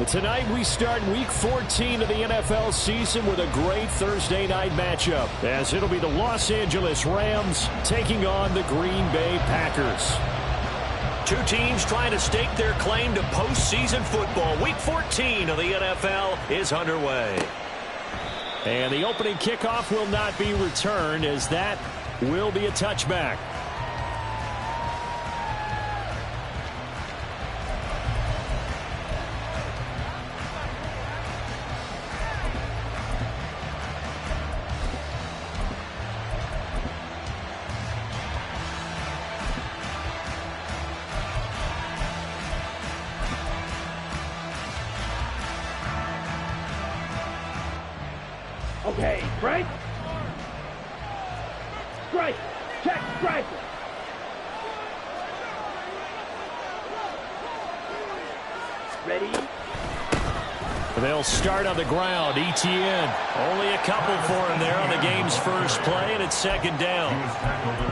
Tonight we start Week 14 of the NFL season with a great Thursday night matchup, as it'll be the Los Angeles Rams taking on the Green Bay Packers. Two teams trying to stake their claim to postseason football. Week 14 of the NFL is underway. And the opening kickoff will not be returned, as that will be a touchback. Okay, strike. Strike. Check, strike. Ready? They'll start on the ground. Etienne. Only a couple for him there on the game's first play, and it's second down.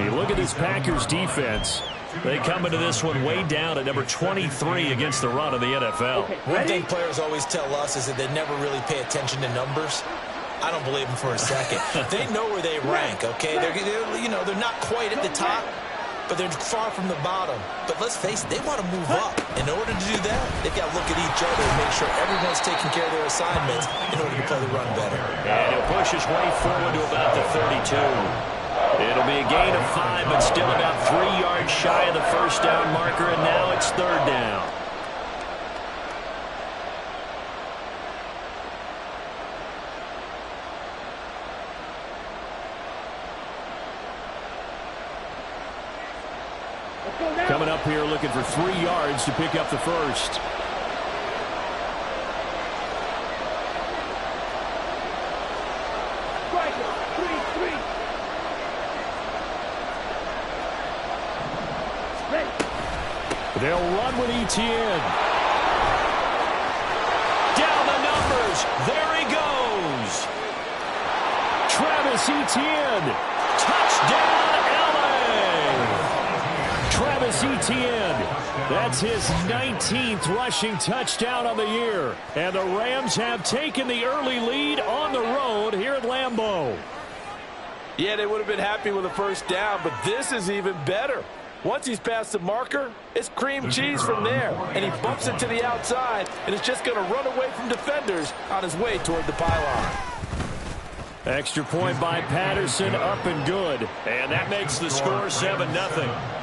You look at this Packers defense. They come into this one way down at number 23 against the run of the NFL. Okay, one thing players always tell us is that they never really pay attention to numbers. I don't believe them for a second. They know where they rank, okay? They're not quite at the top, but they're far from the bottom. But let's face it, they want to move up. In order to do that, they've got to look at each other and make sure everyone's taking care of their assignments in order to play the run better. And he'll push his way forward to about the 32. It'll be a gain of 5, but still about 3 yards shy of the first down marker, and now it's third down. Coming up here looking for 3 yards to pick up the first. Striker, 3-3. Ready. They'll run with Etienne. Down the numbers. There he goes. Travis Etienne. Touchdown, Travis Etienne. That's his 19th rushing touchdown on the year. And the Rams have taken the early lead on the road here at Lambeau. Yeah, they would have been happy with a first down, but this is even better. Once he's past the marker, it's cream cheese from there. And he bumps it to the outside, and it's just going to run away from defenders on his way toward the pylon. Extra point by Patterson, up and good. And that makes the score 7-0.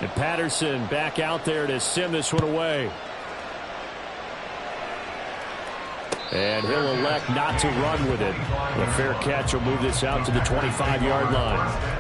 And Patterson back out there to send this one away. And he'll elect not to run with it. The fair catch will move this out to the 25-yard line.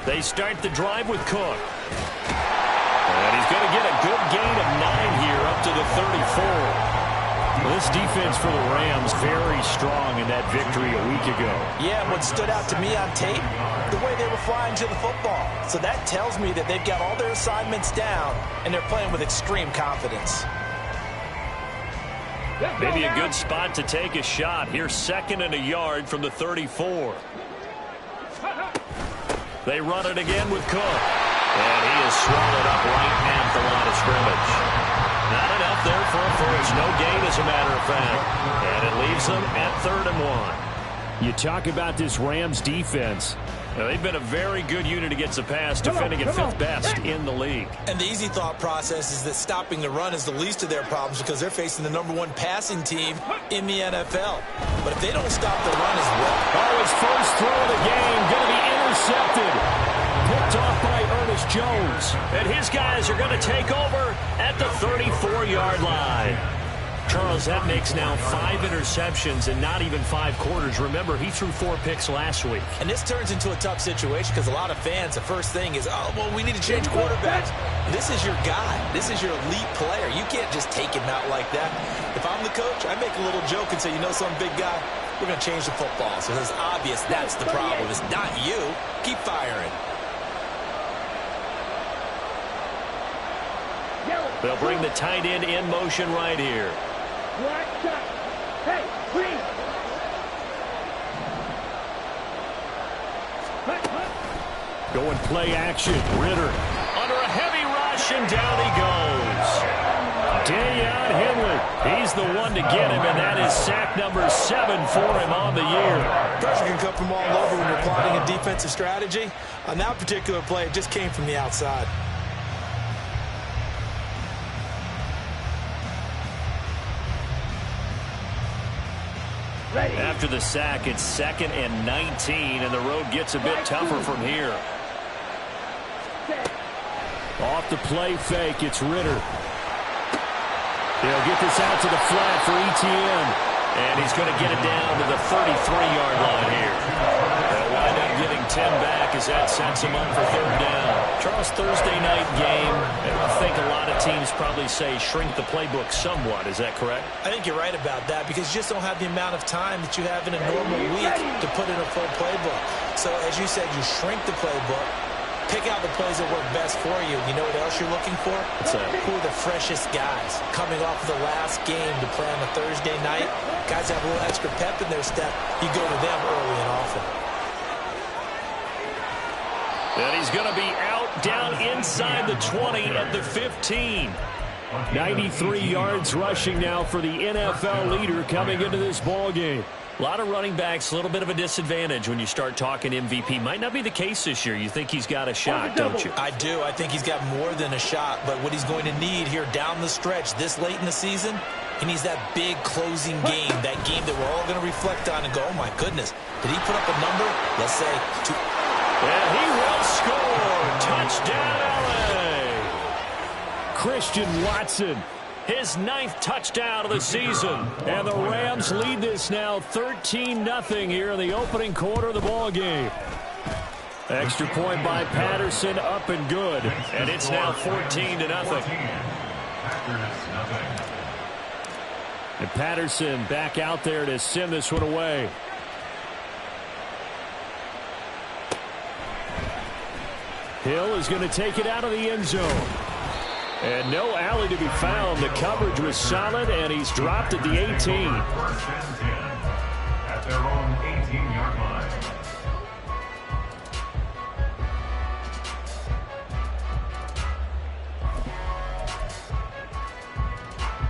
They start the drive with Cook. And he's going to get a good gain of 9 here up to the 34. Well, this defense for the Rams very strong in that victory a week ago. Yeah, what stood out to me on tape, the way they were flying to the football. So that tells me that they've got all their assignments down, and they're playing with extreme confidence. Maybe a good spot to take a shot. Here's 2nd and a yard from the 34. They run it again with Cook. And he is swallowed up right at the line of scrimmage. Not enough there for a first. No gain, as a matter of fact. And it leaves them at 3rd and 1. You talk about this Rams defense. Now, they've been a very good unit against the pass, defending at 5th best in the league. And the easy thought process is that stopping the run is the least of their problems because they're facing the #1 passing team in the NFL. But if they don't stop the run as well. Oh, his first throw of the game going to be intercepted. Picked off by Ernest Jones. And his guys are going to take over at the 34-yard line. Charles, that makes now 5 interceptions in not even 5 quarters. Remember, he threw 4 picks last week. And this turns into a tough situation because a lot of fans, the first thing is, oh, well, we need to change quarterbacks. This is your guy. This is your elite player. You can't just take him out like that. If I'm the coach, I make a little joke and say, you know, some big guy, we're going to change the football. So it's obvious that's the problem. It's not you. Keep firing. They'll bring the tight end in motion right here. Black shot. Hey, green. Going play action. Ritter under a heavy rush, and down he goes. Deion Henley, he's the one to get him, and that is sack number 7 for him on the year. Pressure can come from all over when you're plotting a defensive strategy. On that particular play, it just came from the outside. Ready. After the sack, it's 2nd and 19, and the road gets a bit tougher from here. Off the play fake, it's Ritter. He'll get this out to the flat for Etienne. And he's going to get it down to the 33-yard line here. They'll wind up getting 10 back as that sets him up for 3rd down. Charles, Thursday night game, I think a lot of teams probably say shrink the playbook somewhat. Is that correct? I think you're right about that because you just don't have the amount of time that you have in a normal week to put in a full playbook. So, as you said, you shrink the playbook. Pick out the plays that work best for you. You know what else you're looking for? Who are the freshest guys coming off of the last game to play on a Thursday night? Guys have a little extra pep in their step. You go to them early and often. And he's going to be out down inside the 20 at the 15. 93 yards rushing now for the NFL leader coming into this ball game. A lot of running backs, a little bit of a disadvantage when you start talking MVP. Might not be the case this year. You think he's got a shot, don't you? I do. I think he's got more than a shot. But what he's going to need here down the stretch this late in the season, he needs that big closing game, that game that we're all going to reflect on and go, oh, my goodness, did he put up a number? Let's say two. And he will score. Touchdown, L.A. Christian Watson. His 9th touchdown of the season. And the Rams lead this now 13-0 here in the opening quarter of the ball game. Extra point by Patterson, up and good. And it's now 14-0. And Patterson back out there to send this one away. Hill is going to take it out of the end zone. And no alley to be found. The coverage was solid, and he's dropped at the 18. At their own 18-yard line.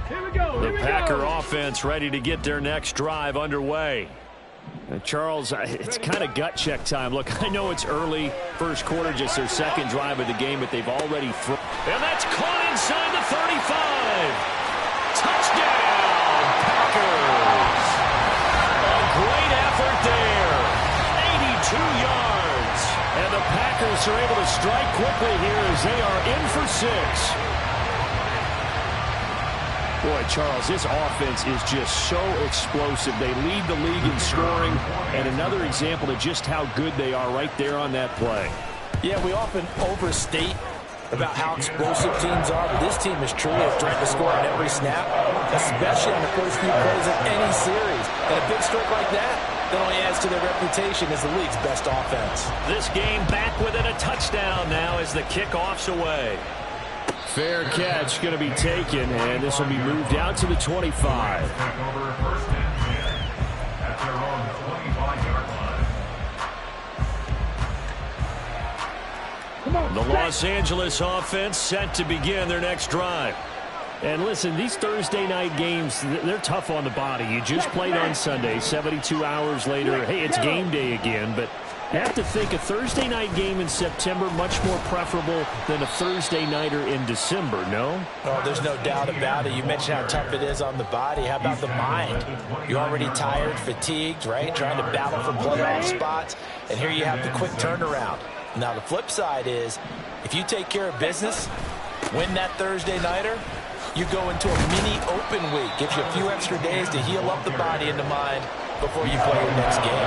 Here we go. The Packer offense ready to get their next drive underway. And Charles, it's kind of gut check time. Look, I know it's early, first quarter, just their 2nd drive of the game, but they've already thrown. And that's caught inside the 35. Touchdown, Packers. A great effort there. 82 yards. And the Packers are able to strike quickly here as they are in for 6. Boy, Charles, this offense is just so explosive. They lead the league in scoring, and another example of just how good they are right there on that play. Yeah, we often overstate about how explosive teams are, but this team is truly a threat to score on every snap, especially on the first few plays of any series. And a big stroke like that only adds to their reputation as the league's best offense. This game back within a touchdown now as the kickoff's away. Fair catch going to be taken, and this will be moved out to the 25. Back over 1st and 10 at their own 25-yard line. Come on. The Los Angeles offense set to begin their next drive. And listen, these Thursday night games, they're tough on the body. You just played on Sunday, 72 hours later. Hey, it's game day again, but you have to think a Thursday night game in September much more preferable than a Thursday nighter in December, no? Oh, there's no doubt about it. You mentioned how tough it is on the body. How about the mind? You're already tired, fatigued, right? Trying to battle for playoff spots. And here you have the quick turnaround. Now, the flip side is, if you take care of business, win that Thursday nighter, you go into a mini open week. Gives you a few extra days to heal up the body and the mind before you play your next game.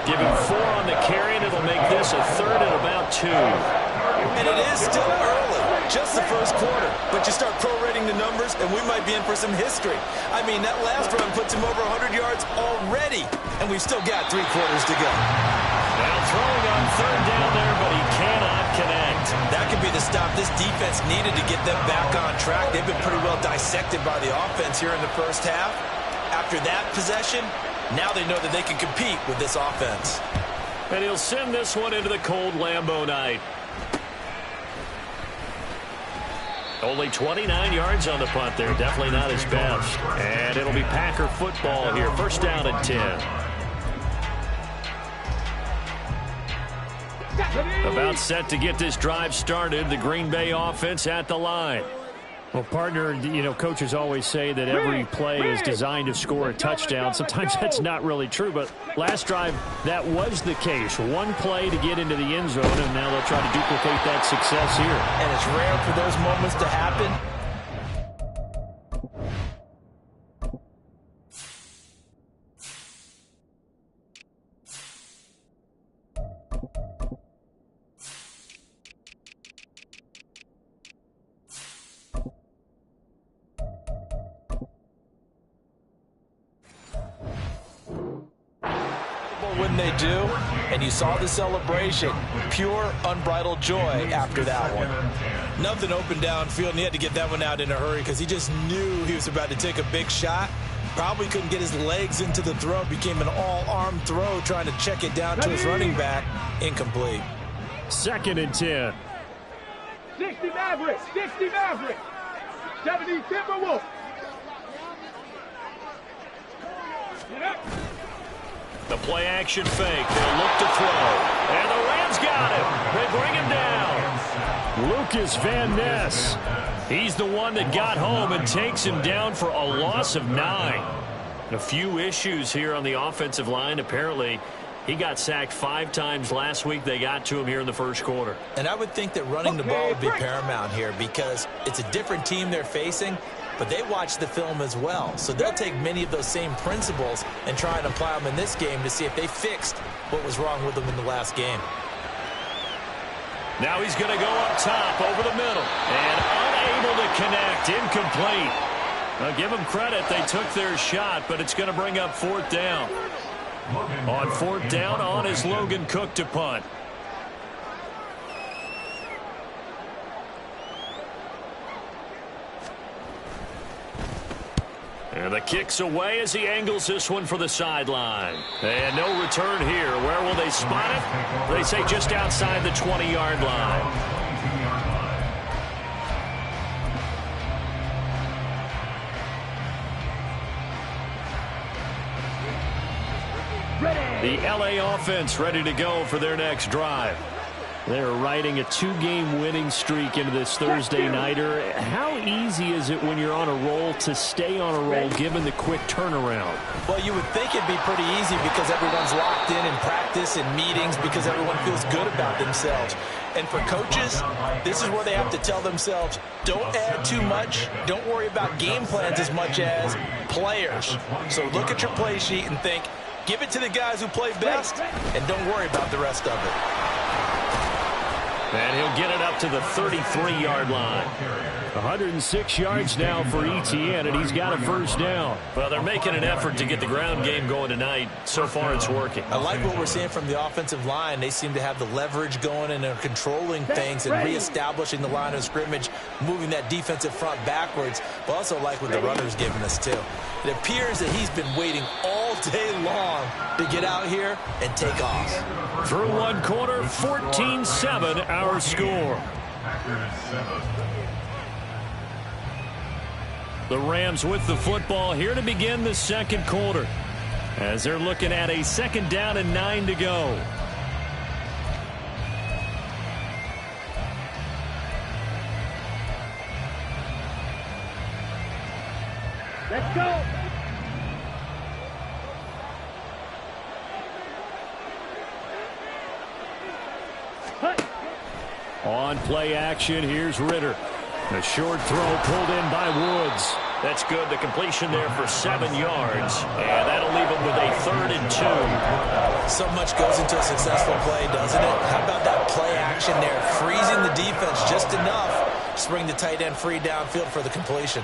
Give him 4 on the carry, and it'll make this a 3rd and about 2. And it is still early, just the first quarter. But you start prorating the numbers, and we might be in for some history. I mean, that last run puts him over 100 yards already, and we've still got 3 quarters to go. Now throwing on 3rd down there, but he cannot connect. That could be the stop this defense needed to get them back on track. They've been pretty well dissected by the offense here in the first half. After that possession, now they know that they can compete with this offense. And he'll send this one into the cold Lambeau night. Only 29 yards on the punt there. Definitely not his best. And it'll be Packer football here. First down and 10. About set to get this drive started. The Green Bay offense at the line. Well, partner, you know, coaches always say that every play is designed to score a touchdown. Sometimes that's not really true, but last drive, that was the case. One play to get into the end zone, and now they'll try to duplicate that success here. And it's rare for those moments to happen. When they do, and you saw the celebration, pure unbridled joy after that one. Nothing open downfield, and he had to get that one out in a hurry because he just knew he was about to take a big shot. Probably couldn't get his legs into the throw. Became an all-arm throw trying to check it down to his running back. Incomplete. Second and 10. 60 Mavericks, 60 Mavericks, 70 Timberwolves. Get up. The play action fake. They'll look to throw. And the Rams got him. They bring him down. Lucas Van Ness. He's the one that got home and takes him down for a loss of 9. A few issues here on the offensive line. Apparently, he got sacked 5 times last week. They got to him here in the first quarter. And I would think that running the ball would be paramount here because it's a different team they're facing, but they watch the film as well. So they'll take many of those same principles and try and apply them in this game to see if they fixed what was wrong with them in the last game. Now he's going to go up top over the middle and unable to connect. Incomplete. Now give them credit. They took their shot, but it's going to bring up fourth down. On fourth down, on is Logan Cook to punt. And the kick's away as he angles this one for the sideline. And no return here. Where will they spot it? They say just outside the 20-yard line. The LA offense ready to go for their next drive. They're riding a 2-game winning streak into this Thursday nighter. How easy is it when you're on a roll to stay on a roll given the quick turnaround? Well, you would think it'd be pretty easy because everyone's locked in practice and meetings because everyone feels good about themselves. And for coaches, this is where they have to tell themselves, don't add too much. Don't worry about game plans as much as players. So look at your play sheet and think, give it to the guys who play best and don't worry about the rest of it. And he'll get it up to the 33-yard line. 106 yards now for Etienne, and he's got a first down. Well, they're making an effort to get the ground game going tonight. So far, it's working. I like what we're seeing from the offensive line. They seem to have the leverage going and are controlling things and reestablishing the line of scrimmage, moving that defensive front backwards. But also like what the runner's giving us, too. It appears that he's been waiting all day long to get out here and take off. Through one quarter, 14-7 our score. The Rams with the football here to begin the second quarter as they're looking at a second down and 9 to go. Let's go. On play action, here's Ritter. A short throw pulled in by Woods. That's good. The completion there for 7 yards. And that'll leave them with a 3rd and 2. So much goes into a successful play, doesn't it? How about that play action there? Freezing the defense just enough to bring the tight end free downfield for the completion.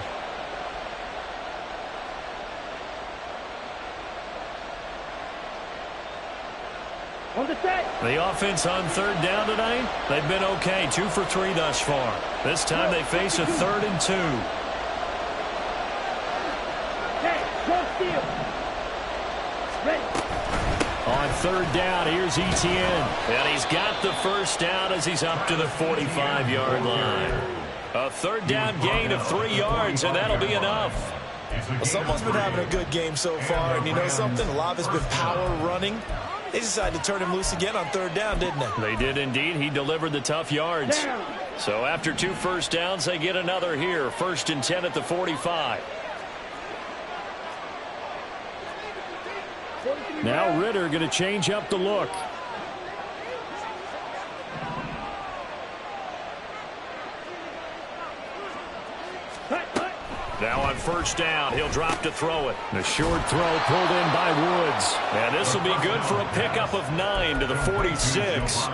On the set. The offense on third down tonight, they've been okay. 2 for 3 thus far. This time they face a 3rd and 2. Hey, go steal. Ready. On third down, here's Etienne. And he's got the first down as he's up to the 45-yard line. A third down gain of 3 yards, and that'll be enough. Well, someone's been having a good game so far, and you know something? A lot has been power running. They decided to turn him loose again on third down, didn't they? They did indeed. He delivered the tough yards. Down. So after 2 first downs, they get another here. 1st and 10 at the 45. Now Ritter going to change up the look. Now on first down, he'll drop to throw it. The short throw pulled in by Woods. And this will be good for a pickup of 9 to the 46.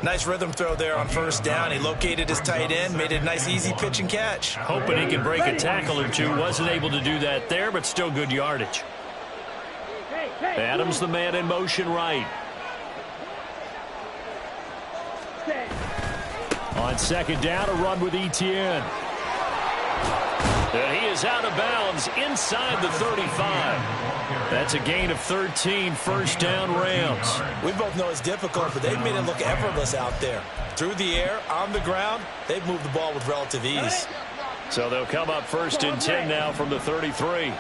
Nice rhythm throw there on first down. He located his tight end, made it a nice easy pitch and catch. Hoping he can break a tackle or two. Wasn't able to do that there, but still good yardage. Adams the man in motion right. On second down, a run with Etienne. And he is out of bounds inside the 35. That's a gain of 13, first down Rams. We both know it's difficult, but they've made it look effortless out there. Through the air, on the ground, they've moved the ball with relative ease. So they'll come up 1st and 10 now from the 33.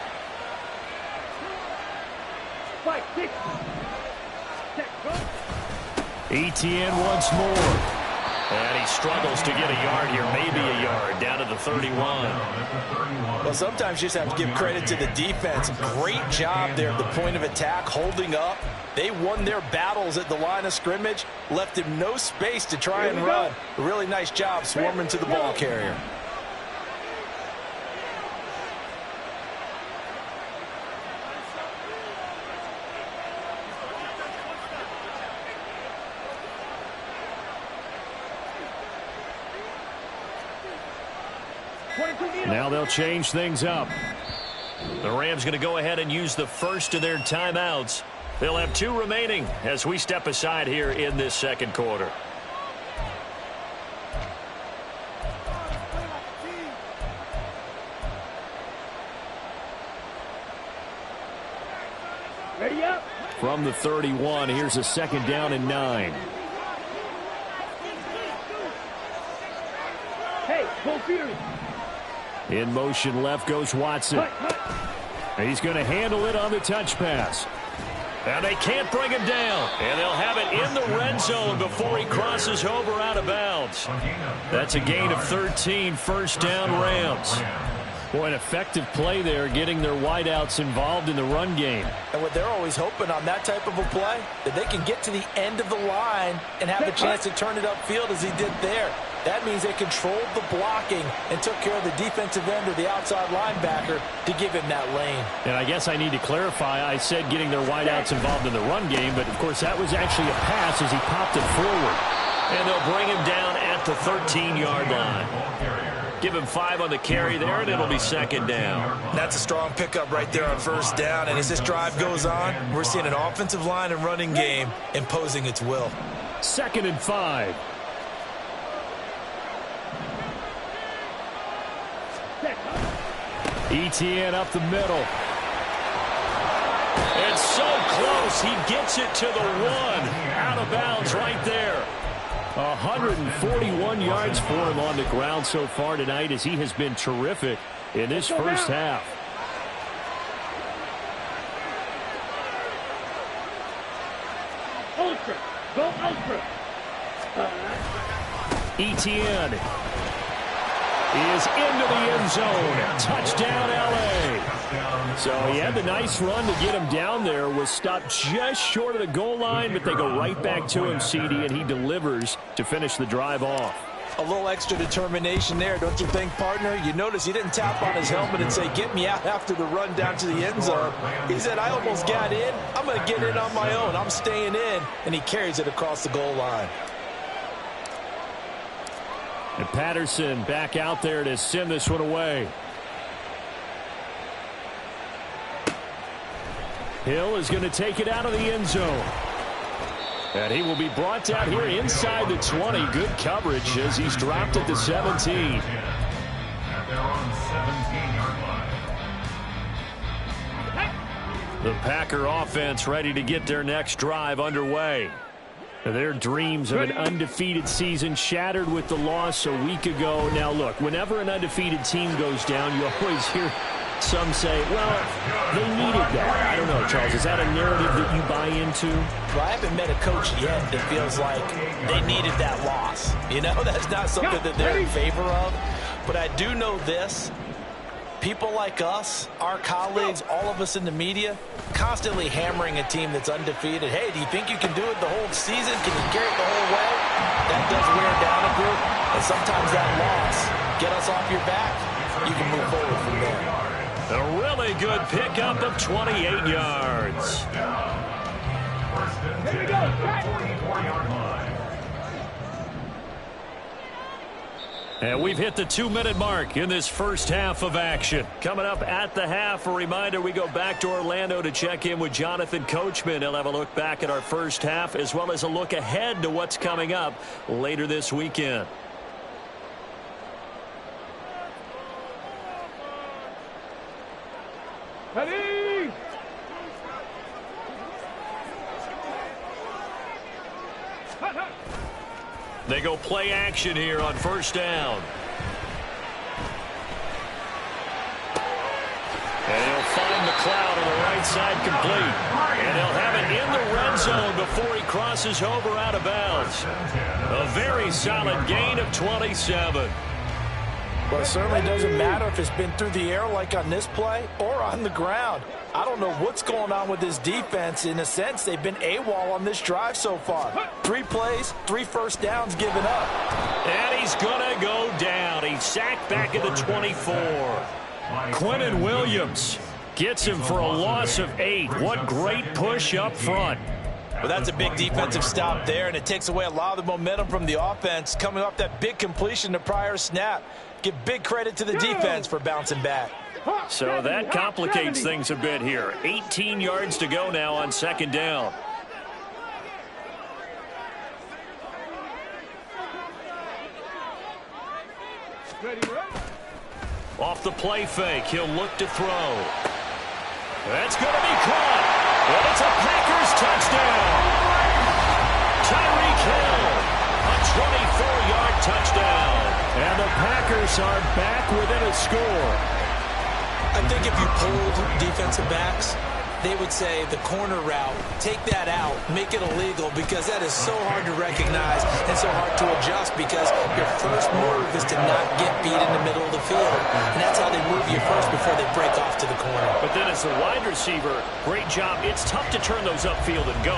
Etienne once more. And he struggles to get a yard here, maybe a yard, down to the 31. Well, sometimes you just have to give credit to the defense. Great job there at the point of attack, holding up. They won their battles at the line of scrimmage, left him no space to try and run. A really nice job swarming to the ball carrier. Now they'll change things up. The Rams going to go ahead and use the first of their timeouts. They'll have 2 remaining as we step aside here in this second quarter. Ready up. From the 31, here's a second down and 9. Hey, full fury. In motion left goes Watson. He's going to handle it on the touch pass. And they can't bring him down. And they'll have it in the red zone before he crosses over out of bounds. That's a gain of 13, first down Rams. Boy, an effective play there, getting their wideouts involved in the run game. And what they're always hoping on that type of a play, that they can get to the end of the line and have a chance to turn it upfield as he did there. That means they controlled the blocking and took care of the defensive end or the outside linebacker to give him that lane. And I guess I need to clarify, I said getting their wideouts involved in the run game, but of course that was actually a pass as he popped it forward. And they'll bring him down at the 13-yard line. Give him 5 on the carry there, and it'll be second down. That's a strong pickup right there on first down. And as this drive goes on, we're seeing an offensive line and running game imposing its will. 2nd and 5. Etienne up the middle. It's so close. He gets it to the 1. Out of bounds right there. 141 yards for him on the ground so far tonight as he has been terrific in this first half. Ultra. Go ultra. Etienne is into the end zone. Touchdown, L.A. So he had the nice run to get him down there. Was stopped just short of the goal line, but they go right back to him, CD, and he delivers to finish the drive off. A little extra determination there, don't you think, partner? You notice he didn't tap on his helmet and say, get me out after the run down to the end zone. He said, I almost got in. I'm going to get in on my own. I'm staying in. And he carries it across the goal line. And Patterson back out there to send this one away. Hill is going to take it out of the end zone. And he will be brought down here inside the 20. Good coverage as he's dropped at the 17. At their own 17-yard line. The Packer offense ready to get their next drive underway. Their dreams of an undefeated season shattered with the loss a week ago. Now, look, whenever an undefeated team goes down, you always hear some say, well, they needed that. I don't know, Charles. Is that a narrative that you buy into? Well, I haven't met a coach yet that feels like they needed that loss. You know, that's not something that they're in favor of. But I do know this. People like us, our colleagues, all of us in the media, constantly hammering a team that's undefeated. Hey, do you think you can do it the whole season? Can you carry it the whole way? That does wear down a group. And sometimes that loss, get us off your back, you can move forward from there. A really good pickup of 28 yards. Here we go. Back. 24-yard line. And we've hit the 2-minute mark in this first half of action. Coming up at the half, a reminder, we go back to Orlando to check in with Jonathan Coachman. He'll have a look back at our first half as well as a look ahead to what's coming up later this weekend. Ready? They go play action here on first down. And he'll find McLeod on the right side complete. And he'll have it in the red zone before he crosses over out of bounds. A very solid gain of 27. Well, it certainly doesn't matter if it's been through the air like on this play or on the ground. I don't know what's going on with this defense. In a sense, they've been AWOL on this drive so far. 3 plays, 3 first downs given up. And he's going to go down. He's sacked back at the 24. Quinnen Williams gets him for a loss of 8. What great push up front. Well, that's a big defensive stop there, and it takes away a lot of the momentum from the offense coming off that big completion the prior snap. Give big credit to the defense for bouncing back. So that complicates things a bit here. 18 yards to go now on second down. Off the play fake, he'll look to throw. That's going to be caught. And it's a Packers touchdown. Tyreek Hill, a 24-yard touchdown. And the Packers are back within a score. I think if you pulled defensive backs, they would say the corner route, take that out, make it illegal, because that is so hard to recognize and so hard to adjust, because your first move is to not get beat in the middle of the field. And that's how they move you first before they break off to the corner. But then as a wide receiver, great job. It's tough to turn those upfield and go,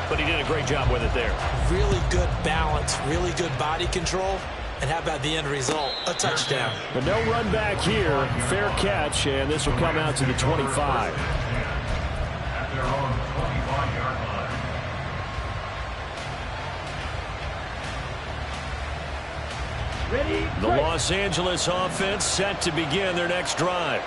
but he did a great job with it there. Really good balance, really good body control. And how about the end result? A touchdown. But no run back here. Fair catch, and this will come out to the 25. At their own 25-yard line. Ready? The Los Angeles offense set to begin their next drive.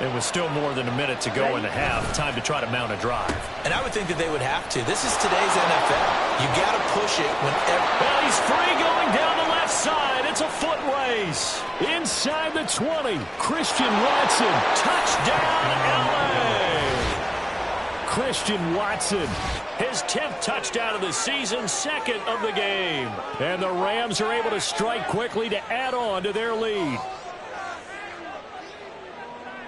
It was still more than a minute to go in the half. Time to try to mount a drive. And I would think that they would have to. This is today's NFL. You got to push it whenever. Well, he's free going down the left side. It's a foot race. Inside the 20, Christian Watson. Touchdown, LA. Christian Watson, his 10th touchdown of the season, 2nd of the game. And the Rams are able to strike quickly to add on to their lead.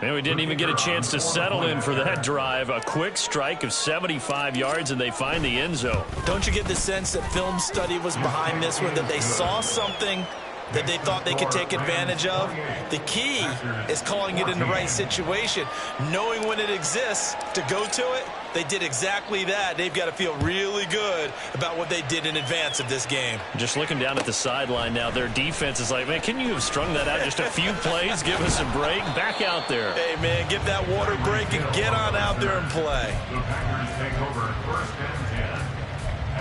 And we didn't even get a chance to settle in for that drive. A quick strike of 75 yards, and they find the end zone. Don't you get the sense that film study was behind this one, that they saw something that they thought they could take advantage of? The key is calling it in the right situation, knowing when it exists to go to it. They did exactly that. They've got to feel really good about what they did in advance of this game. Just looking down at the sideline now, their defense is like, man, can you have strung that out just a few plays? Give us a break. Back out there. Hey, man, give that water break and get on out there and play. The Packers take over 1st and 10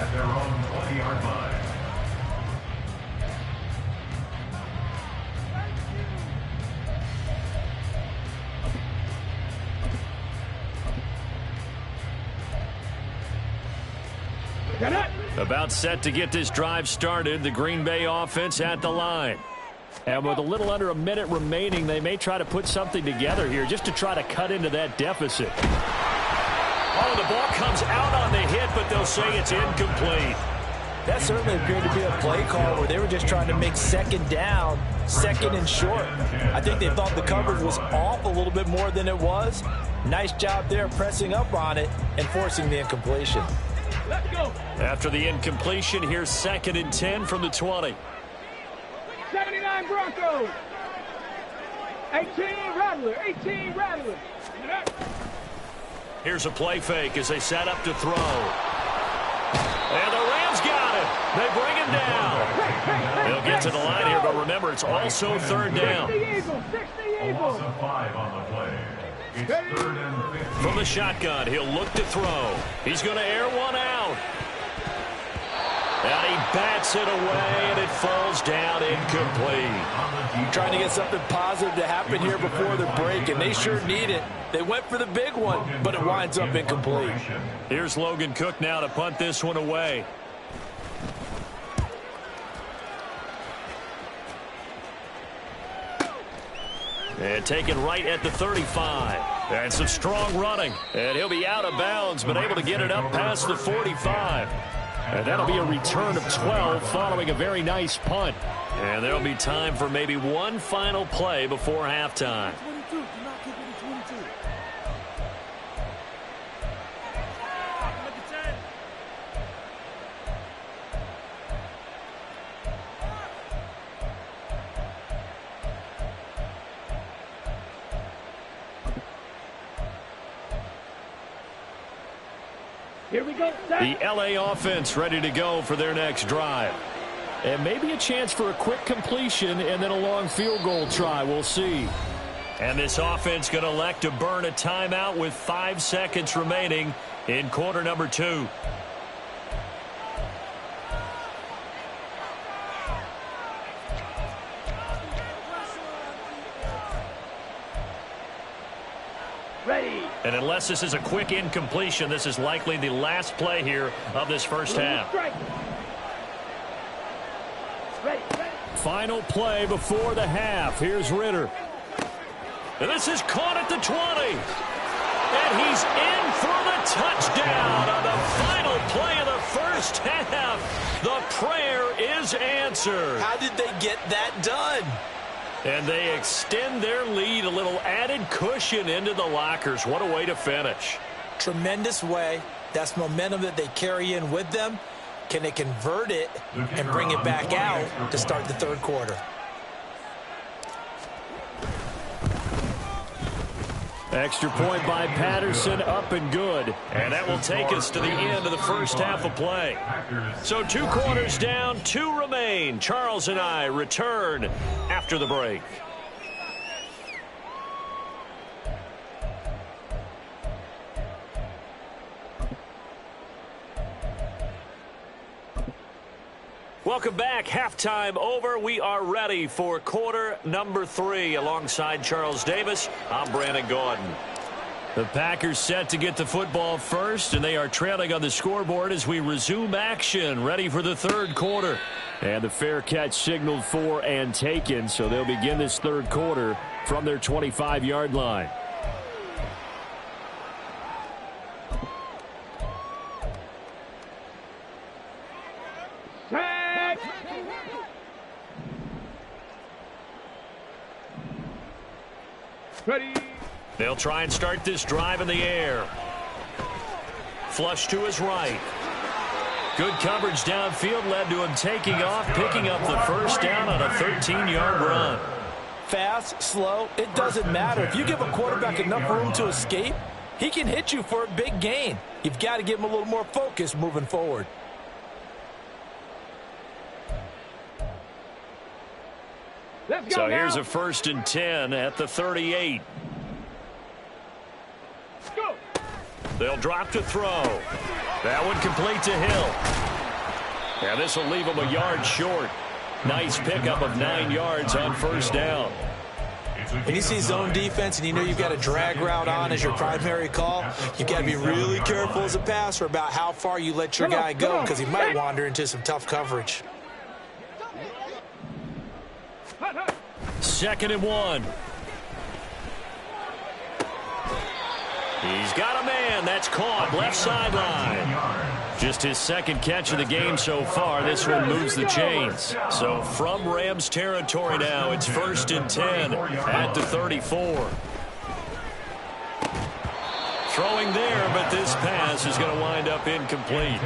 at their own 20-yard line. Got it. About set to get this drive started, the Green Bay offense at the line. And with a little under a minute remaining, they may try to put something together here just to try to cut into that deficit. Oh, the ball comes out on the hit, but they'll say it's incomplete. That certainly appeared to be a play call where they were just trying to make second down, second and short. I think they thought the coverage was off a little bit more than it was. Nice job there pressing up on it and forcing the incompletion. Let's go. After the incompletion, here's 2nd and 10 from the 20. 79 Broncos. 18 Rattler. 18 Rattler. Here's a play fake as they set up to throw. And the Rams got him. They bring him down. They'll get to the line here, but remember, it's also 3rd down. 60 Eagles. 60 Eagles. Loss of 5 on the play. It's 3rd and 15. From the shotgun, he'll look to throw. He's going to air one out. And he bats it away, and it falls down incomplete. Trying to get something positive to happen here before the break, and they sure need it. They went for the big one, but it winds up incomplete. Here's Logan Cook now to punt this one away. And taken right at the 35. And some strong running. And he'll be out of bounds, but able to get it up past the 45. And that'll be a return of 12 following a very nice punt. And there'll be time for maybe one final play before halftime. Here we go. The LA offense ready to go for their next drive. And maybe a chance for a quick completion and then a long field goal try. We'll see. And this offense going to elect to burn a timeout with 5 seconds remaining in quarter number 2. Ready. And unless this is a quick incompletion, this is likely the last play here of this first half. Strike. Ready. Final play before the half. Here's Ritter. And this is caught at the 20. And he's in for the touchdown on the final play of the first half. The prayer is answered. How did they get that done? And they extend their lead, a little added cushion into the lockers. What a way to finish. Tremendous way. That's momentum that they carry in with them. Can they convert it and bring it back out to start the third quarter? Extra point by Patterson, up and good. And that will take us to the end of the first half of play. So 2 quarters down, 2 remain. Charles and I return after the break. Welcome back. Halftime over. We are ready for quarter number 3. Alongside Charles Davis, I'm Brandon Gordon. The Packers set to get the football first, and they are trailing on the scoreboard as we resume action, ready for the third quarter. And the fair catch signaled for and taken, so they'll begin this third quarter from their 25-yard line. Set. Ready. They'll try and start this drive in the air. Flush to his right. Good coverage downfield led to him taking off, picking up the first down on a 13-yard run. Fast, slow, it doesn't matter. If you give a quarterback enough room to escape, he can hit you for a big gain. You've got to give him a little more focus moving forward. Let's go So now. here's a 1st and 10 at the 38. Go. They'll drop to throw. That one complete to Hill. And this will leave him a yard short. Nice pickup of 9 yards on first down. When you see zone defense and you know you've got a drag route on as your primary call, you've got to be really careful as a passer about how far you let your guy go because he might wander into some tough coverage. 2nd and 1. He's got a man. That's caught. Left sideline. Just his 2nd catch of the game so far. This one moves the chains. So from Rams territory now, it's 1st and 10 at the 34. Throwing there, but this pass is going to wind up incomplete.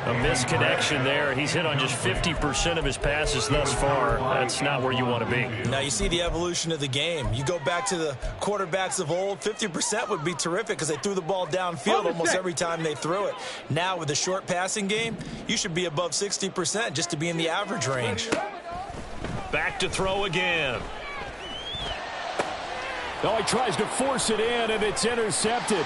A misconnection there. He's hit on just 50% of his passes thus far. That's not where you want to be. Now you see the evolution of the game. You go back to the quarterbacks of old, 50% would be terrific because they threw the ball downfield almost every time they threw it. Now with the short passing game, you should be above 60% just to be in the average range. Back to throw again. Oh, he tries to force it in, and it's intercepted.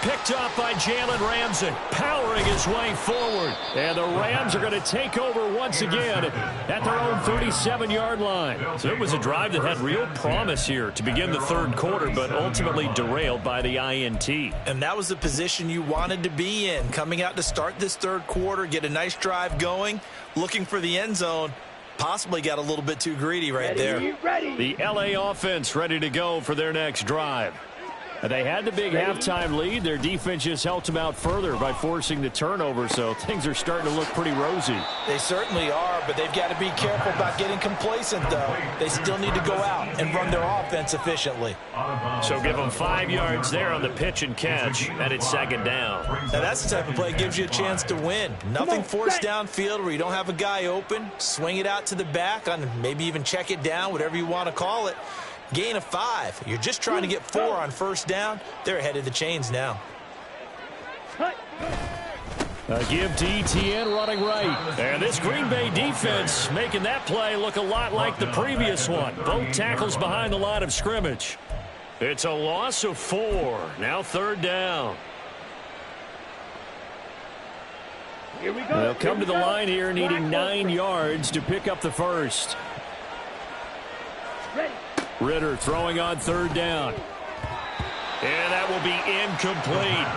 Picked up by Jalen Ramsey, powering his way forward. And the Rams are going to take over once again at their own 37-yard line. So it was a drive that had real promise here to begin the 3rd quarter, but ultimately derailed by the INT. And that was the position you wanted to be in, coming out to start this 3rd quarter, get a nice drive going, looking for the end zone. Possibly got a little bit too greedy right there. The LA offense ready to go for their next drive. They had the big halftime lead. Their defense just helped them out further by forcing the turnover, so things are starting to look pretty rosy. They certainly are, but they've got to be careful about getting complacent, though. They still need to go out and run their offense efficiently. So give them 5 yards there on the pitch and catch, and it's 2nd down. Now that's the type of play that gives you a chance to win. Nothing forced downfield where you don't have a guy open. Swing it out to the back, on maybe even check it down, whatever you want to call it. Gain of 5. You're just trying to get 4 on 1st down. They're ahead of the chains now. A give to Etienne running right. And this Green Bay defense making that play look a lot like the previous one. Both tackles behind the line of scrimmage. It's a loss of 4. Now 3rd down. Here we go. They'll come to the line here needing 9 yards to pick up the 1st. Ready. Ritter throwing on 3rd down. And that will be incomplete.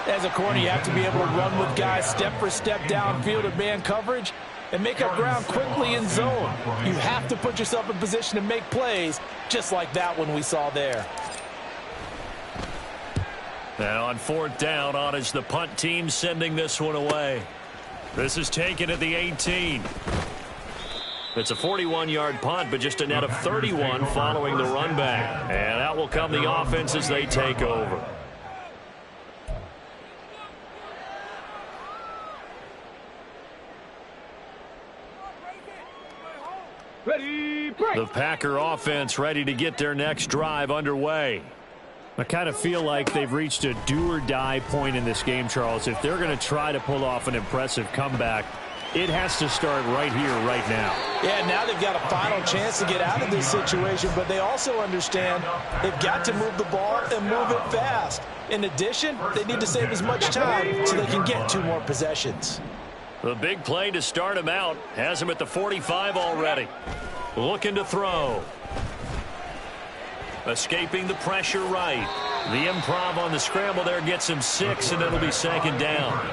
As a corner, you have to be able to run with guys step for step downfield in man coverage and make up ground quickly in zone. You have to put yourself in position to make plays just like that one we saw there. Now on 4th down, on is the punt team sending this one away. This is taken at the 18. It's a 41-yard punt, but just a net of 31 following the run back. And out will come the offense as they take over. Ready, break. The Packer offense ready to get their next drive underway. I kind of feel like they've reached a do-or-die point in this game, Charles. If they're going to try to pull off an impressive comeback, it has to start right here, right now. Yeah, now they've got a final chance to get out of this situation, but they also understand they've got to move the ball and move it fast. In addition, they need to save as much time so they can get 2 more possessions. The big play to start him out has him at the 45 already. Looking to throw. Escaping the pressure right. The improv on the scramble there gets him 6, and it'll be 2nd down.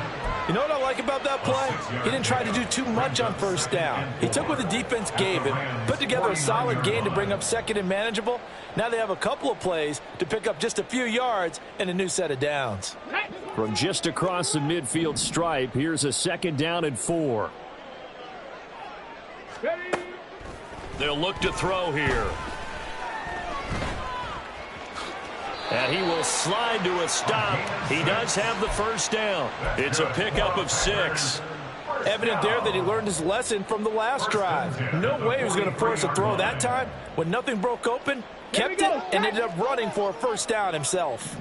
You know what I like about that play? He didn't try to do too much on 1st down. He took what the defense gave him, put together a solid gain to bring up 2nd and manageable. Now they have a couple of plays to pick up just a few yards and a new set of downs. From just across the midfield stripe, here's a 2nd down and 4. Ready. They'll look to throw here. And he will slide to a stop. He does have the 1st down. It's a pickup of 6. Evident there that he learned his lesson from the last drive. No way he was going to force a throw that time. When nothing broke open, kept it, and ended up running for a 1st down himself.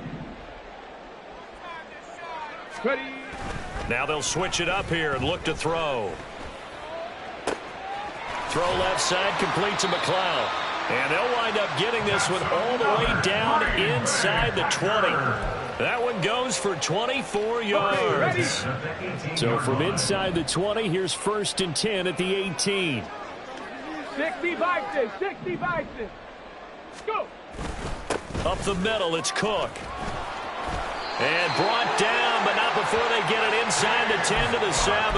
Ready. Now they'll switch it up here and look to throw. Throw left side, complete to McLeod. And they'll wind up getting this one all the way down inside the 20. That one goes for 24 yards. So from inside the 20, here's 1st and 10 at the 18. 65 cents, 65 cents. Go. Up the middle, it's Cook. And brought down, but not before they get it inside the 10 to the 7.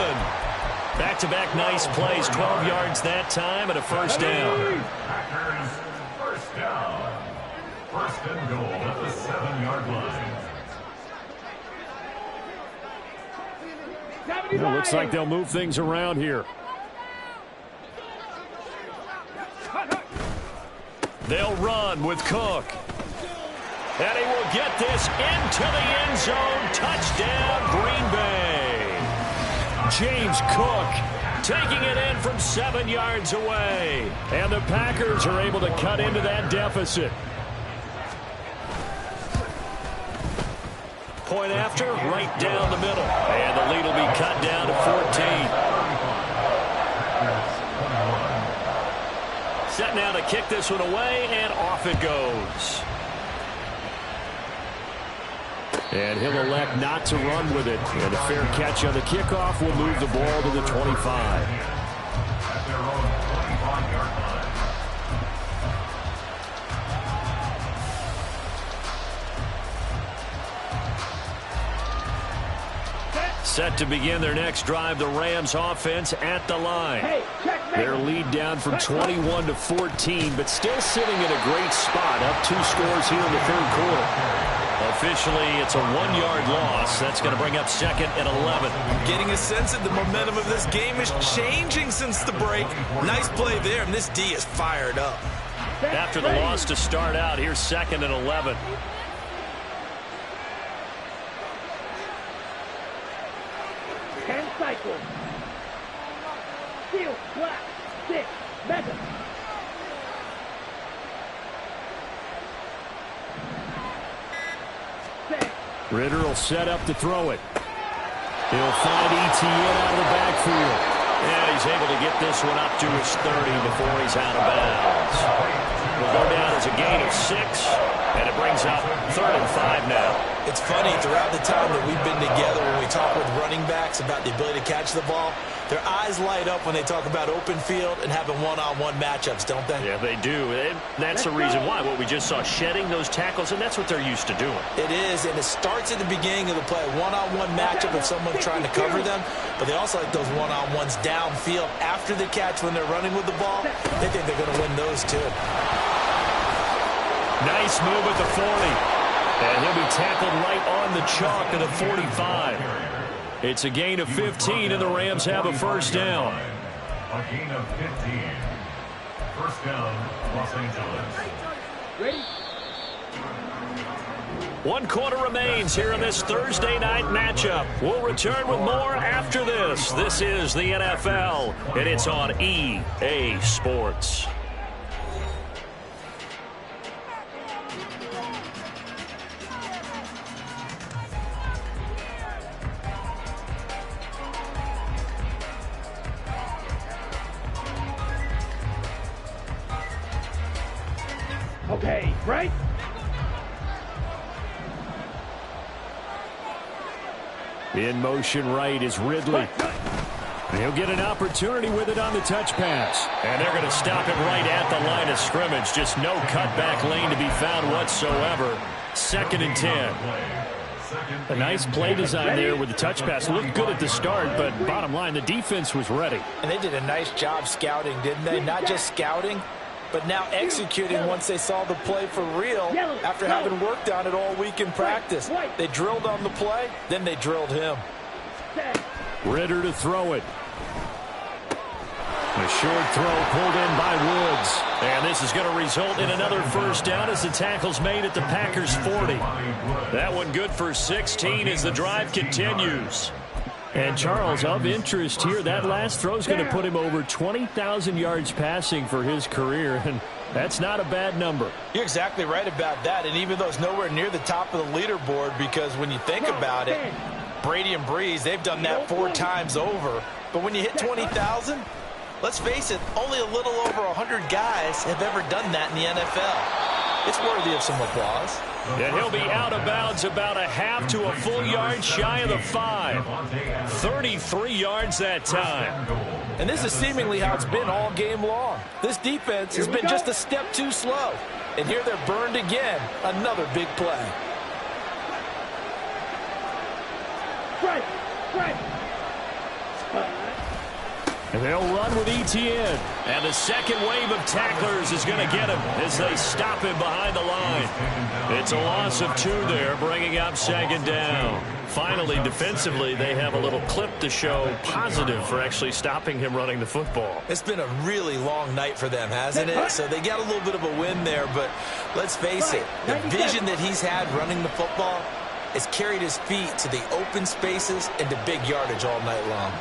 Back-to-back nice plays, 12 yards that time, and a first down. Packers, first down. First and goal at the 7-yard line. It looks like they'll move things around here. They'll run with Cook. And he will get this into the end zone. Touchdown, Green Bay. James Cook taking it in from 7 yards away. And the Packers are able to cut into that deficit. Point after, right down the middle. And the lead will be cut down to 14. Set now to kick this one away, and off it goes. And he'll elect not to run with it. And a fair catch on the kickoff will move the ball to the 25. At their own 25-yard line. Set to begin their next drive, the Rams offense at the line. Their lead down from 21 to 14, but still sitting in a great spot, up 2 scores here in the third quarter. Officially, it's a 1-yard loss. That's going to bring up second and 11. I'm getting a sense that the momentum of this game is changing since the break. Nice play there, and this D is fired up. After the loss to start out, here's second and 11. 10 cycles. Steel, black, 6, mega. Ritter will set up to throw it. He'll find Etienne out of the backfield. And he's able to get this one up to his 30 before he's out of bounds. Will go down as a gain of 6, and it brings up 3rd and 5 now. It's funny, throughout the time that we've been together, when we talk with running backs about the ability to catch the ball, their eyes light up when they talk about open field and having one-on-one matchups, don't they? Yeah, they do. And that's the reason why. What we just saw, shedding those tackles, and that's what they're used to doing. It is, and it starts at the beginning of the play, one-on-one matchup if someone's trying to cover them, but they also like those one-on-ones downfield after the catch when they're running with the ball. They think they're going to win those, too. Nice move at the 40. And he'll be tackled right on the chalk at the 45. It's a gain of 15, and the Rams have a first down. A gain of 15. First down, Los Angeles. Ready? 1 quarter remains here in this Thursday night matchup. We'll return with more after this. This is the NFL, and it's on EA Sports. Okay, right? In motion right is Ridley. He'll get an opportunity with it on the touch pass. And they're going to stop it right at the line of scrimmage. Just no cutback lane to be found whatsoever. 2nd and 10. A nice play design there with the touch pass. Looked good at the start, but bottom line, the defense was ready. And they did a nice job scouting, didn't they? Not just scouting, but now executing once they saw the play for real after having worked on it all week in practice. They drilled on the play, then they drilled him. Ritter to throw it. A short throw pulled in by Woods. And this is going to result in another first down as the tackle's made at the Packers 40. That one good for 16 as the drive continues. And Charles, of interest here, that last throw is going to put him over 20,000 yards passing for his career, and that's not a bad number. You're exactly right about that, and even though it's nowhere near the top of the leaderboard, because when you think about it, Brady and Breeze, they've done that 4 times over. But when you hit 20,000, let's face it, only a little over 100 guys have ever done that in the NFL. It's worthy of some applause. And he'll be out of bounds about a half to a full yard shy of the 5. 33 yards that time. And this is seemingly how it's been all game long. This defense has been just a step too slow. And here they're burned again. Another big play. Strike. And they'll run with Etienne. And the second wave of tacklers is going to get him as they stop him behind the line. It's a loss of 2 there, bringing up second down. Finally, defensively, they have a little clip to show positive for actually stopping him running the football. It's been a really long night for them, hasn't it? So they got a little bit of a win there, but let's face it, the vision that he's had running the football has carried his feet to the open spaces and to big yardage all night long.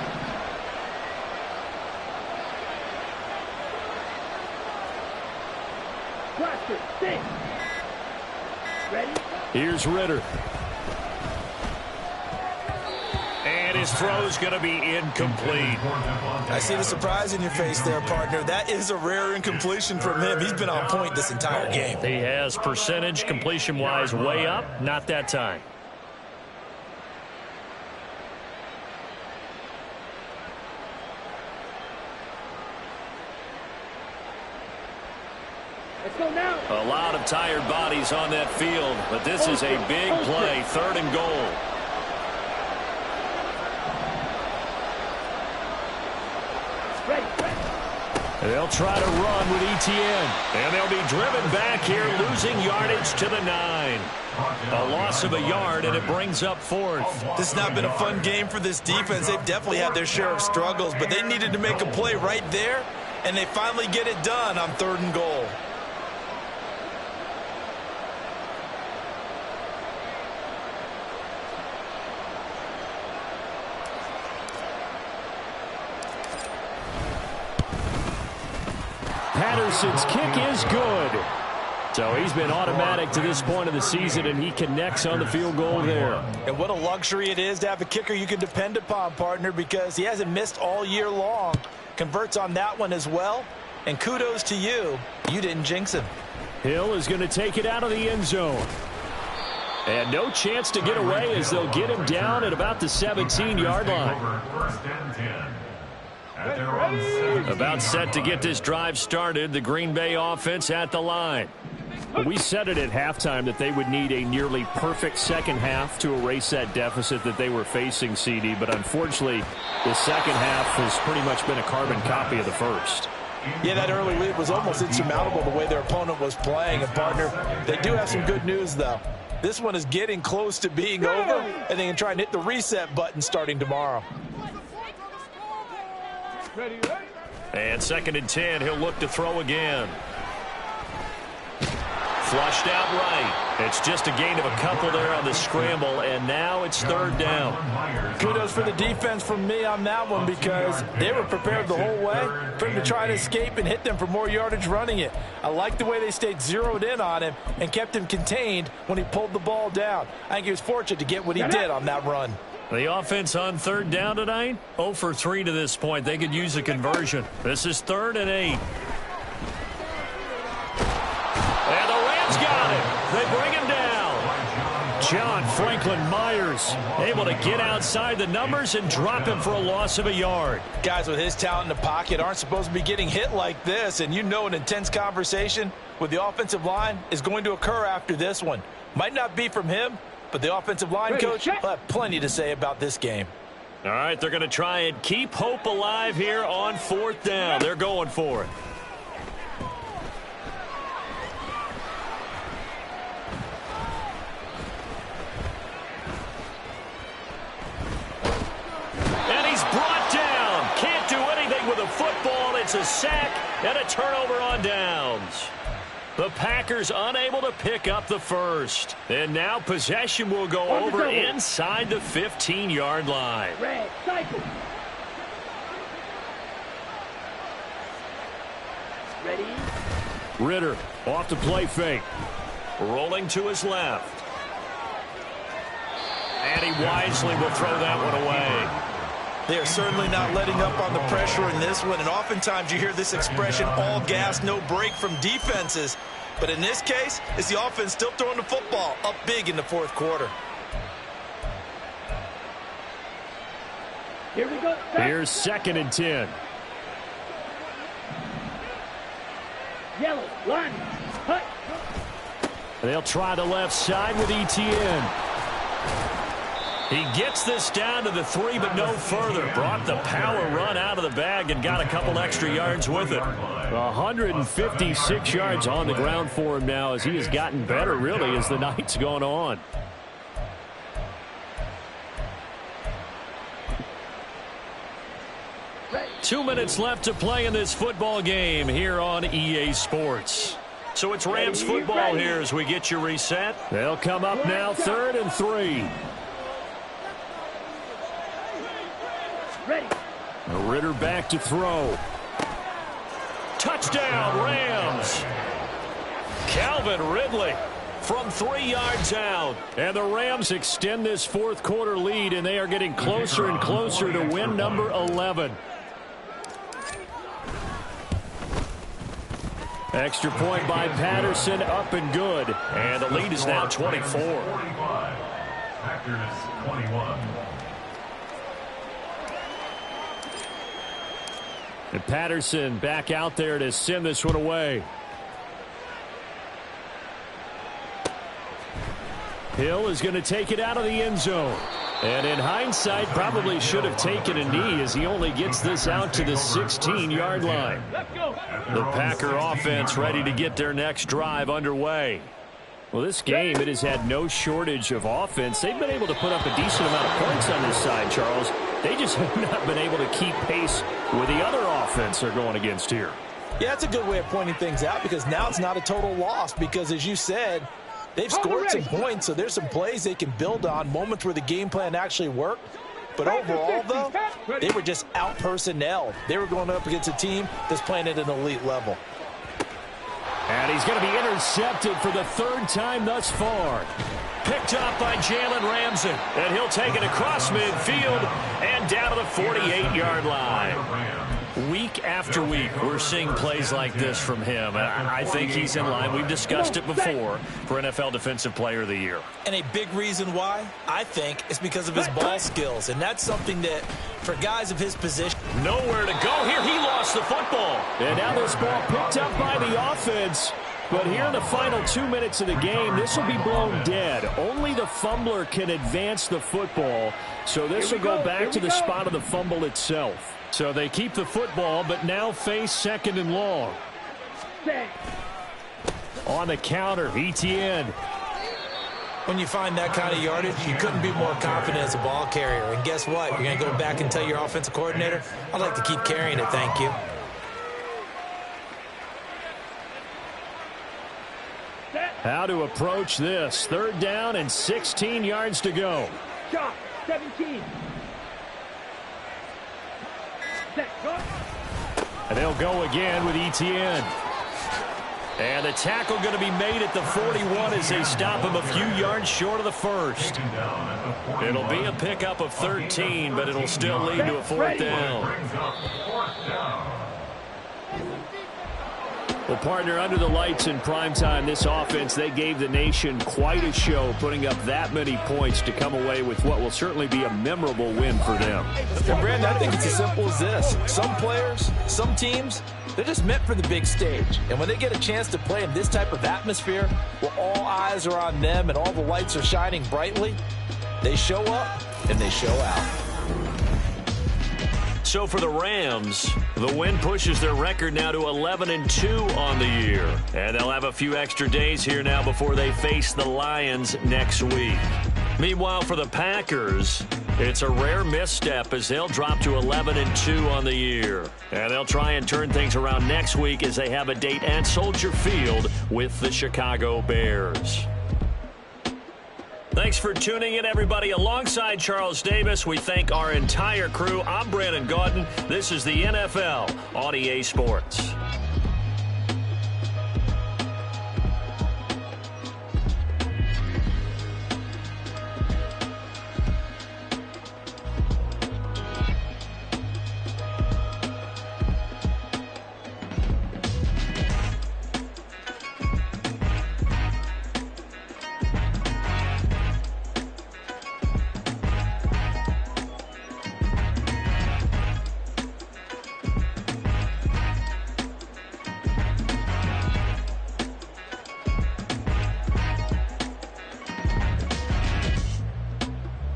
Cluster. 6. Ready? Here's Ritter. And his throw's going to be incomplete. I see the surprise in your face there, partner. That is a rare incompletion from him. He's been on point this entire game. He has percentage completion-wise way up. Not that time. Let's go now. A lot of tired bodies on that field, but this is a big play, 3rd and goal. They'll try to run with Etienne. And they'll be driven back here, losing yardage to the 9. A loss of a yard, and it brings up 4th. This has not been a fun game for this defense. They've definitely had their share of struggles, but they needed to make a play right there, and they finally get it done on 3rd and goal. Patterson's kick is good. So he's been automatic to this point of the season, and he connects on the field goal there. And what a luxury it is to have a kicker you can depend upon, partner, because he hasn't missed all year long. Converts on that one as well. And kudos to you. You didn't jinx him. Hill is going to take it out of the end zone. And no chance to get away as they'll get him down at about the 17-yard line. About set to get this drive started, the Green Bay offense at the line. We said it at halftime that they would need a nearly perfect second half to erase that deficit that they were facing, CD, but unfortunately, the second half has pretty much been a carbon copy of the first. Yeah, that early lead was almost insurmountable the way their opponent was playing. And, partner, they do have some good news, though. This one is getting close to being over, and they can try and hit the reset button starting tomorrow. And 2nd and 10, he'll look to throw again. Flushed out right. It's just a gain of a couple there on the scramble, and now it's 3rd down. Kudos for the defense from me on that one, because they were prepared the whole way for him to try to escape and hit them for more yardage running it. I like the way they stayed zeroed in on him and kept him contained when he pulled the ball down. I think he was fortunate to get what he did on that run. The offense on 3rd down tonight, 0 for 3 to this point. They could use a conversion. This is 3rd and 8. And the Rams got it. They bring him down. John Franklin Myers able to get outside the numbers and drop him for a loss of a yard. Guys with his talent in the pocket aren't supposed to be getting hit like this, and you know an intense conversation with the offensive line is going to occur after this one. Might not be from him, but the offensive line coach will have plenty to say about this game. All right, they're going to try and keep hope alive here on 4th down. They're going for it. And he's brought down. Can't do anything with a football. It's a sack and a turnover on downs. The Packers unable to pick up the first. And now possession will go over inside the 15-yard line. Red, cycle. Ready? Ritter off the play fake. Rolling to his left. And he wisely will throw that one away. They are certainly not letting up on the pressure in this one, and oftentimes you hear this expression, all gas, no break from defenses. But in this case, it's the offense still throwing the football up big in the fourth quarter. Here we go. Here's 2nd and 10. Yellow, line, cut. They'll try the left side with Etienne. He gets this down to the 3, but no further. Brought the power run out of the bag and got a couple extra yards with it. 156 yards on the ground for him now as he has gotten better, really, as the night's gone on. Ready. 2 minutes left to play in this football game here on EA Sports. So it's Rams football here as we get you reset. They'll come up now 3rd and 3. Ready. Ritter back to throw. Touchdown, Rams. Calvin Ridley from 3 yards out. And the Rams extend this fourth quarter lead, and they are getting closer and closer to win number 11. Extra point by Patterson, up and good. And the lead is now 24. 45. Packers 21. And Patterson back out there to send this one away. Hill is going to take it out of the end zone. And in hindsight, probably should have taken a knee as he only gets this out to the 16-yard line. The Packer offense ready to get their next drive underway. Well, this game, it has had no shortage of offense. They've been able to put up a decent amount of points on this side, Charles. They just have not been able to keep pace with the other offense they're going against here. Yeah, that's a good way of pointing things out because now it's not a total loss because, as you said, they've scored some points, so there's some plays they can build on, moments where the game plan actually worked. But overall, though, they were just out-personnelled. They were going up against a team that's playing at an elite level. And he's going to be intercepted for the 3rd time thus far. Picked up by Jalen Ramsey. And he'll take it across midfield and down to the 48-yard line. Week after week, we're seeing plays like this from him. And I think he's in line. We've discussed it before for NFL Defensive Player of the Year. And a big reason why, I think, is because of his ball skills. And that's something that, for guys of his position, nowhere to go here. He lost the football. And now this ball picked up by the offense. But here in the final 2 minutes of the game, this will be blown dead. Only the fumbler can advance the football. So this will go back to the spot of the fumble itself. So they keep the football, but now face 2nd and long. On the counter, Etienne. when you find that kind of yardage, you couldn't be more confident as a ball carrier. And guess what? You're going to go back and tell your offensive coordinator, I'd like to keep carrying it, thank you. How to approach this. 3rd down and 16 yards to go. Shot, 17. Set, go. And they'll go again with Etienne. And the tackle going to be made at the 41 as they stop him a few yards short of the first. It'll be a pickup of 13, but it'll still lead to a 4th down. Well, partner, under the lights in primetime, this offense, they gave the nation quite a show, putting up that many points to come away with what will certainly be a memorable win for them. And Brandon, I think it's as simple as this. Some players, some teams, they're just meant for the big stage. And when they get a chance to play in this type of atmosphere, where all eyes are on them and all the lights are shining brightly, they show up and they show out. So for the Rams, the win pushes their record now to 11-2 on the year. And they'll have a few extra days here now before they face the Lions next week. Meanwhile, for the Packers, it's a rare misstep as they'll drop to 11-2 on the year. And they'll try and turn things around next week as they have a date at Soldier Field with the Chicago Bears. Thanks for tuning in, everybody. Alongside Charles Davis, we thank our entire crew. I'm Brandon Gaudin. This is the NFL on EA Sports.